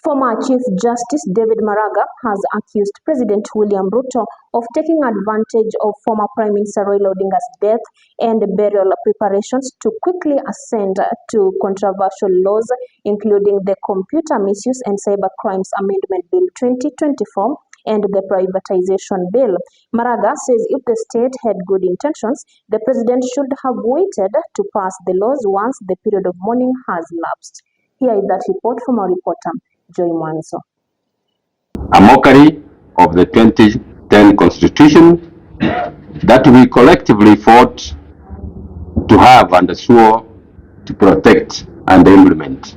Former Chief Justice David Maraga has accused President William Ruto of taking advantage of former Prime Minister Raila Odinga's death and burial preparations to quickly ascend to controversial laws, including the Computer Misuse and Cyber Crimes Amendment Bill 2024 and the Privatization Bill. Maraga says if the state had good intentions, the president should have waited to pass the laws once the period of mourning has lapsed. Here is that report from our reporter, Joy Mwanzo. A mockery of the 2010 Constitution that we collectively fought to have and swore to protect and implement.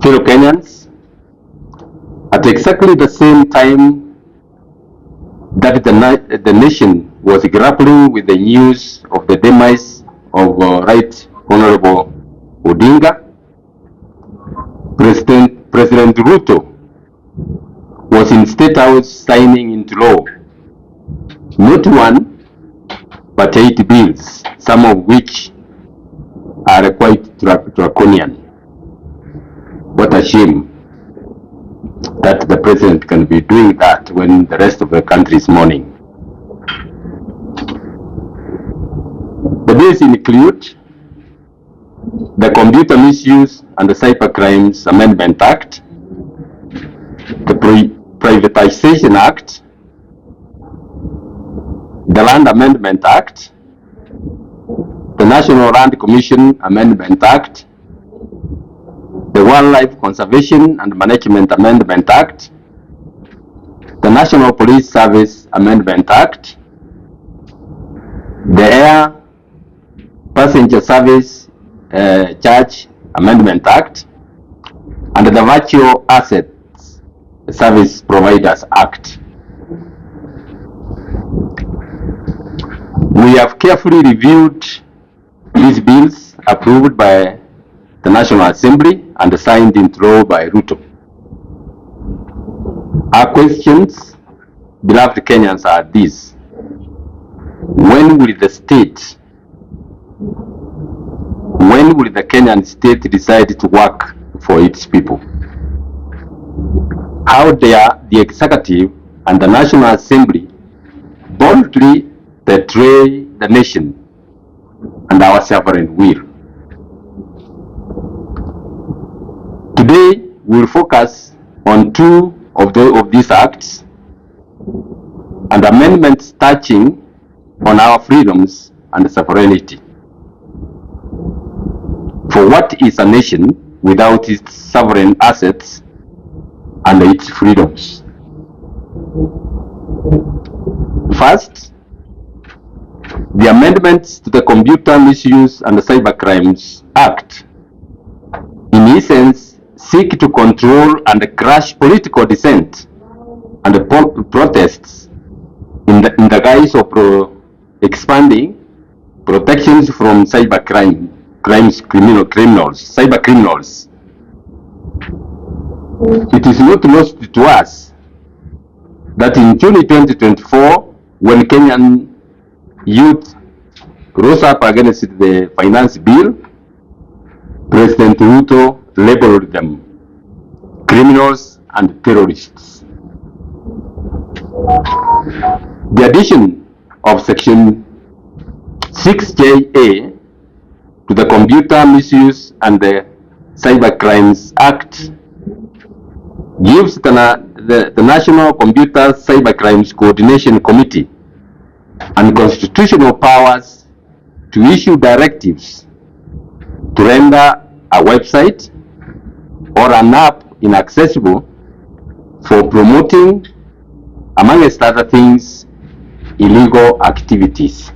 Fellow Kenyans, at exactly the same time that the nation was grappling with the news of the demise of Right Honorable Odinga, President Ruto was in State House signing into law not one but 8 bills, some of which are quite draconian. What a shame that the president can be doing that when the rest of the country is mourning. The bills include the Computer Misuse and the Cyber Crimes Amendment Act, the Privatization Act, the Land Amendment Act, the National Land Commission Amendment Act, the Wildlife Conservation and Management Amendment Act, the National Police Service Amendment Act, the Air Passenger Service Charge Amendment Act, and the Virtual Assets Service Providers Act. We have carefully reviewed these bills approved by the National Assembly and signed into law by Ruto. Our questions, beloved Kenyans, are these: when will the Kenyan state decide to work for its people? How dare the executive and the National Assembly boldly betray the nation and our sovereign will? Today, we will focus on 2 of these acts and amendments touching on our freedoms and sovereignty. For what is a nation without its sovereign assets and its freedoms? First, the amendments to the Computer Misuse and the Cyber Crimes Act, in essence, seek to control and crush political dissent and protests in the guise of expanding protections from cyber criminals. It is not lost to us that in June 2024, when Kenyan youth rose up against the finance bill, President Ruto labeled them criminals and terrorists. The addition of Section 6JA to the Computer Misuse and the Cyber Crimes Act gives the National Computer Cyber Crimes Coordination Committee and constitutional powers to issue directives to render a website or an app inaccessible for promoting, amongst other things, illegal activities.